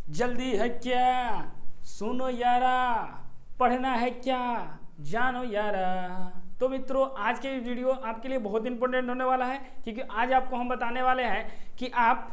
जल्दी है क्या, सुनो यारा, पढ़ना है क्या, जानो यारा। तो मित्रों, आज के वीडियो आपके लिए बहुत इंपॉर्टेंट होने वाला है, क्योंकि आज आपको हम बताने वाले हैं कि आप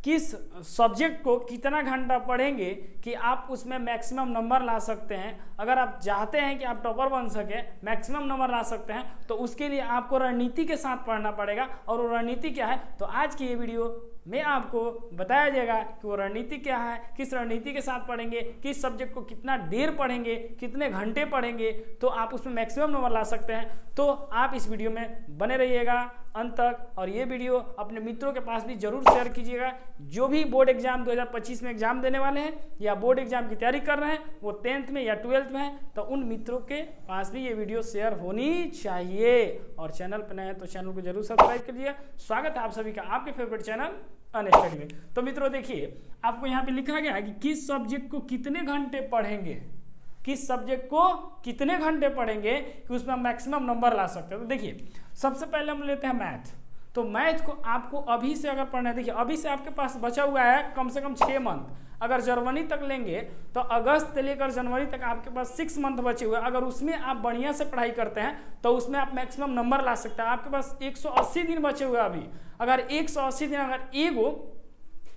किस सब्जेक्ट को कितना घंटा पढ़ेंगे कि आप उसमें मैक्सिमम नंबर ला सकते हैं। अगर आप चाहते हैं कि आप टॉपर बन सके, मैक्सिमम नंबर ला सकते हैं, तो उसके लिए आपको रणनीति के साथ पढ़ना पड़ेगा। और वो रणनीति क्या है, तो आज की ये वीडियो में आपको बताया जाएगा कि वो रणनीति क्या है, किस रणनीति के साथ पढ़ेंगे, किस सब्जेक्ट को कितना देर पढ़ेंगे, कितने घंटे पढ़ेंगे, तो आप उसमें मैक्सिमम नंबर ला सकते हैं। तो आप इस वीडियो में बने रहिएगा अंत तक, और ये वीडियो अपने मित्रों के पास भी जरूर शेयर कीजिएगा। जो भी बोर्ड एग्जाम 2025 में एग्जाम देने वाले हैं या बोर्ड एग्जाम की तैयारी कर रहे हैं, वो 10th में या 12th में हैं, तो उन मित्रों के पास भी ये वीडियो शेयर होनी चाहिए। और चैनल पर नए हैं तो चैनल को जरूर सब्सक्राइब करिए। स्वागत है आप सभी का आपके फेवरेट चैनल अनस्टडी में। तो मित्रों देखिए, आपको यहाँ पे लिखा गया है कि किस सब्जेक्ट को कितने घंटे पढ़ेंगे, किस सब्जेक्ट को कितने घंटे पढ़ेंगे कि उसमें हम मैक्सिमम नंबर ला सकते हैं। तो देखिए, सबसे पहले हम लेते हैं मैथ। तो मैथ को आपको अभी से अगर पढ़ना है, देखिए अभी से आपके पास बचा हुआ है कम से कम 6 मंथ। अगर जनवरी तक लेंगे तो अगस्त से लेकर जनवरी तक आपके पास 6 मंथ बचे हुए हैं। अगर उसमें आप बढ़िया से पढ़ाई करते हैं तो उसमें आप मैक्सिमम नंबर ला सकते हैं। आपके पास 180 दिन बचे हुए हैं अभी। अगर 180 दिन, अगर एगो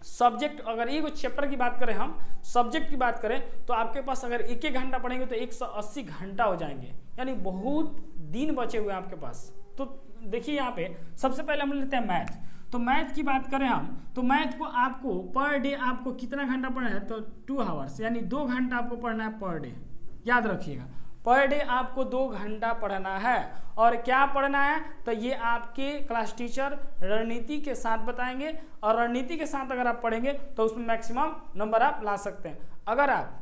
सब्जेक्ट, अगर एगो चैप्टर की बात करें, हम सब्जेक्ट की बात करें, तो आपके पास अगर 1-1 घंटा पढ़ेंगे तो 180 घंटा हो जाएंगे, यानी बहुत दिन बचे हुए हैं आपके पास। तो देखिए यहाँ पे सबसे पहले हम लेते हैं मैथ। तो मैथ की बात करें हम, तो मैथ को आपको पर डे आपको कितना घंटा पढ़ना है, तो 2 आवर्स, यानी 2 घंटा आपको पढ़ना है पर डे। याद रखिएगा, पर डे आपको 2 घंटा पढ़ना है। और क्या पढ़ना है, तो ये आपके क्लास टीचर रणनीति के साथ बताएंगे, और रणनीति के साथ अगर आप पढ़ेंगे तो उसमें मैक्सिमम नंबर आप ला सकते हैं। अगर आप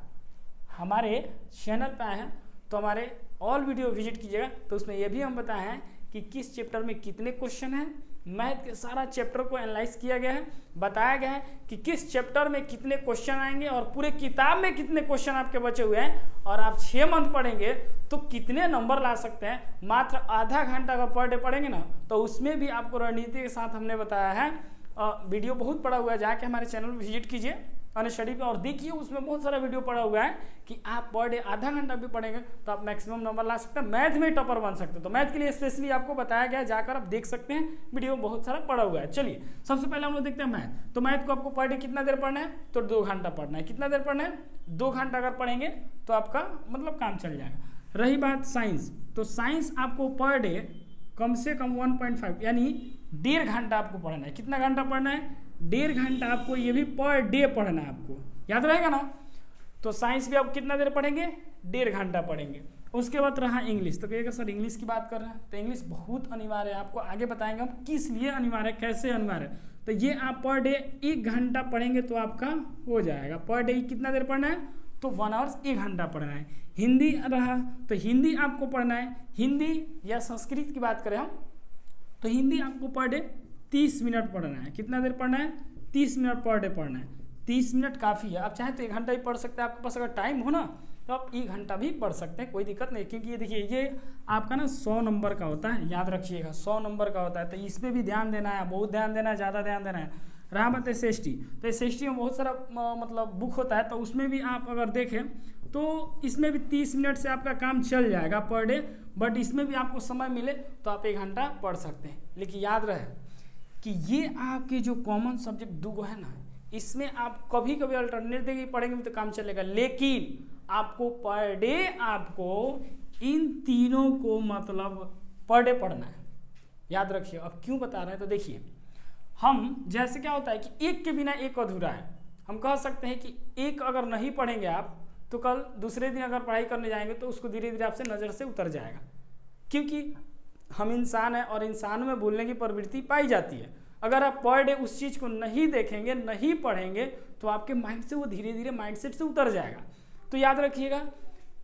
हमारे चैनल पे आए हैं तो हमारे ऑल वीडियो विजिट कीजिएगा, तो उसमें ये भी हम बताए हैं कि किस चैप्टर में कितने क्वेश्चन हैं। मैथ के सारा चैप्टर को एनालाइज किया गया है, बताया गया है कि किस चैप्टर में कितने क्वेश्चन आएंगे और पूरे किताब में कितने क्वेश्चन आपके बचे हुए हैं। और आप 6 मंथ पढ़ेंगे तो कितने नंबर ला सकते हैं। मात्र आधा घंटा अगर पर डे पढ़ेंगे ना, तो उसमें भी आपको रणनीति के साथ हमने बताया है। वीडियो बहुत पड़ा हुआ है, जाके हमारे चैनल विजिट कीजिए अनस्टडी पे और देखिए, उसमें बहुत सारा वीडियो पड़ा हुआ है कि आप पर डे आधा घंटा भी पढ़ेंगे तो आप मैक्सिमम नंबर ला सकते हैं, मैथ में टॉपर बन सकते हैं। तो मैथ के लिए स्पेशली आपको बताया गया है, जाकर आप देख सकते हैं, वीडियो बहुत सारा पड़ा हुआ है। चलिए सबसे पहले हम लोग देखते हैं मैथ। तो मैथ को आपको पर डे कितना देर पढ़ना है, तो 2 घंटा पढ़ना है। कितना देर पढ़ना है, 2 घंटा अगर पढ़ेंगे तो आपका मतलब काम चल जाएगा। रही बात साइंस, तो साइंस आपको पर डे कम से कम 1.5 यानी 1.5 घंटा आपको पढ़ना है। कितना घंटा पढ़ना है, 1.5 घंटा आपको, ये भी पर डे पढ़ना है, आपको याद रहेगा ना। तो साइंस भी आप कितना देर पढ़ेंगे, 1.5 घंटा पढ़ेंगे। उसके बाद रहा इंग्लिश। तो कहिएगा सर इंग्लिश की बात कर रहे हैं, तो इंग्लिश बहुत अनिवार्य है, आपको आगे बताएंगे हम किस लिए अनिवार्य है, कैसे अनिवार्य है। तो ये आप पर डे 1 घंटा पढ़ेंगे तो आपका हो जाएगा। पर डे कितना देर पढ़ना है, तो 1 आवर्स 1 घंटा पढ़ना है। हिंदी रहा, तो हिंदी आपको पढ़ना है। हिंदी या संस्कृत की बात करें हम, तो हिंदी आपको पर डे 30 मिनट पढ़ना है। कितना देर पढ़ना है, 30 मिनट पर डे पढ़ना है। 30 मिनट काफ़ी है, आप चाहें तो 1 घंटा भी पढ़ सकते हैं। आपके पास अगर टाइम हो ना तो आप 1 घंटा भी पढ़ सकते हैं, कोई दिक्कत नहीं। क्योंकि ये देखिए, ये आपका ना 100 नंबर का होता है, याद रखिएगा 100 नंबर का होता है। तो इस पर भी ध्यान देना है, बहुत ध्यान देना है, ज़्यादा ध्यान देना है। रहा बात SST, तो SST में बहुत सारा मतलब बुक होता है, तो उसमें भी आप अगर देखें तो इसमें भी 30 मिनट से आपका काम चल जाएगा पर डे। बट इसमें भी आपको समय मिले तो आप 1 घंटा पढ़ सकते हैं। लेकिन याद रहे कि ये आपके जो कॉमन सब्जेक्ट 2 है ना, इसमें आप कभी कभी अल्टरनेट देके पढ़ेंगे भी तो काम चलेगा। लेकिन आपको पर डे आपको इन तीनों को मतलब पर डे पढ़ना है, याद रखिए। अब क्यों बता रहे हैं, तो देखिए, हम जैसे क्या होता है कि एक के बिना एक अधूरा है। हम कह सकते हैं कि एक अगर नहीं पढ़ेंगे आप, तो कल दूसरे दिन अगर पढ़ाई करने जाएंगे तो उसको धीरे धीरे आपसे नज़र से उतर जाएगा। क्योंकि हम इंसान हैं और इंसान में भूलने की प्रवृत्ति पाई जाती है। अगर आप पर डे उस चीज़ को नहीं देखेंगे, नहीं पढ़ेंगे, तो आपके माइंड से वो धीरे धीरे माइंडसेट से उतर जाएगा। तो याद रखिएगा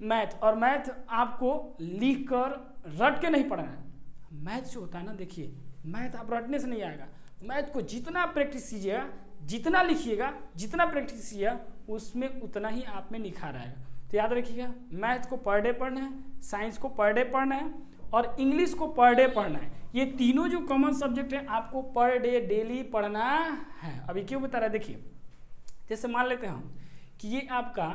मैथ, और मैथ आपको लिख कर रट के नहीं पढ़ना है। मैथ जो होता है ना, देखिए मैथ आप रटने से नहीं आएगा। मैथ को जितना प्रैक्टिस कीजिएगा, जितना लिखिएगा, जितना प्रैक्टिस कीजिएगा, उसमें उतना ही आप में निखार आएगा। तो याद रखिएगा, मैथ को पर डे पढ़ना है, साइंस को पर डे पढ़ना है, और इंग्लिश को पर डे पढ़ना है। ये तीनों जो कॉमन सब्जेक्ट है आपको पर डे डेली पढ़ना है। अभी क्यों बता रहा है, देखिए जैसे मान लेते हैं हम कि ये आपका,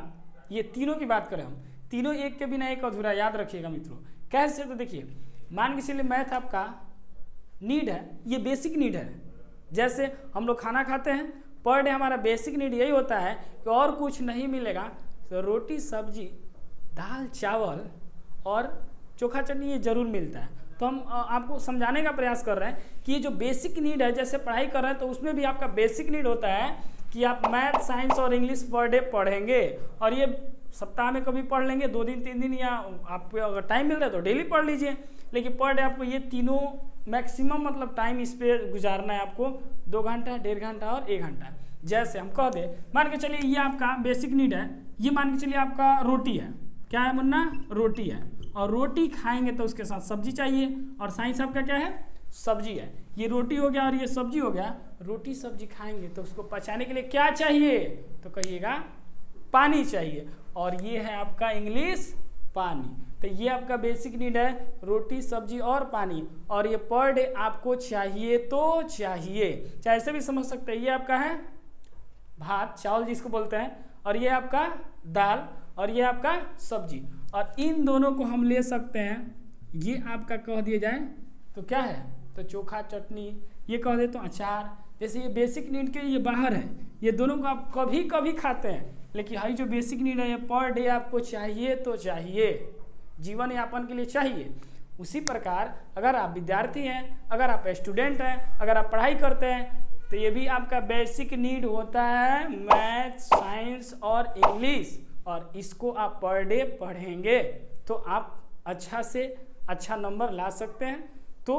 ये तीनों की बात करें हम, तीनों एक के बिना एक अधूरा, याद रखिएगा मित्रों। कैसे? तो देखिए, मान के चलिए मैथ आपका नीड है, ये बेसिक नीड है। जैसे हम लोग खाना खाते हैं, पर डे हमारा बेसिक नीड यही होता है कि और कुछ नहीं मिलेगा तो रोटी सब्जी दाल चावल और चोखा चटनी ये जरूर मिलता है। तो हम आपको समझाने का प्रयास कर रहे हैं कि ये जो बेसिक नीड है, जैसे पढ़ाई कर रहे हैं तो उसमें भी आपका बेसिक नीड होता है कि आप मैथ, साइंस और इंग्लिश पर डे पढ़ेंगे, और ये सप्ताह में कभी पढ़ लेंगे, 2 दिन 3 दिन, या आपको अगर टाइम मिल रहा है तो डेली पढ़ लीजिए। लेकिन पर डे आपको ये तीनों मैक्सिमम मतलब टाइम इस पर गुजारना है आपको, 2 घंटा, 1.5 घंटा और 1 घंटा। जैसे हम कह दें, मान के चलिए ये आपका बेसिक नीड है, ये मान के चलिए आपका रोटी है। क्या है मुन्ना? रोटी है, और रोटी खाएंगे तो उसके साथ सब्जी चाहिए, और साइंस आपका क्या है? सब्जी है। ये रोटी हो गया और ये सब्जी हो गया। रोटी सब्जी खाएंगे तो उसको पचाने के लिए क्या चाहिए? तो कहिएगा पानी चाहिए, और ये है आपका इंग्लिश पानी। तो ये आपका बेसिक नीड है, रोटी सब्जी और पानी, और ये पर डे आपको चाहिए तो चाहिए। चाहे ऐसे भी समझ सकते हैं, ये आपका है भात चावल जिसको बोलते हैं, और ये आपका दाल, और ये आपका सब्जी, और इन दोनों को हम ले सकते हैं, ये आपका कह दिया जाए तो क्या है? तो चोखा चटनी, ये कह दे तो अचार। जैसे ये बेसिक नीड के ये बाहर है, ये दोनों को आप कभी कभी खाते हैं, लेकिन हाई जो बेसिक नीड है ये पर डे आपको चाहिए तो चाहिए, जीवन यापन के लिए चाहिए। उसी प्रकार अगर आप विद्यार्थी हैं, अगर आप स्टूडेंट हैं, अगर आप पढ़ाई करते हैं, तो ये भी आपका बेसिक नीड होता है, मैथ, साइंस और इंग्लिश, और इसको आप पर डे पढ़ेंगे तो आप अच्छा से अच्छा नंबर ला सकते हैं। तो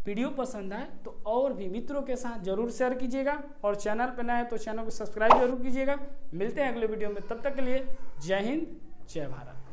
वीडियो पसंद आए तो और भी मित्रों के साथ जरूर शेयर कीजिएगा, और चैनल पर नए हैं तो चैनल को सब्सक्राइब जरूर कीजिएगा। मिलते हैं अगले वीडियो में, तब तक के लिए जय हिंद जय भारत।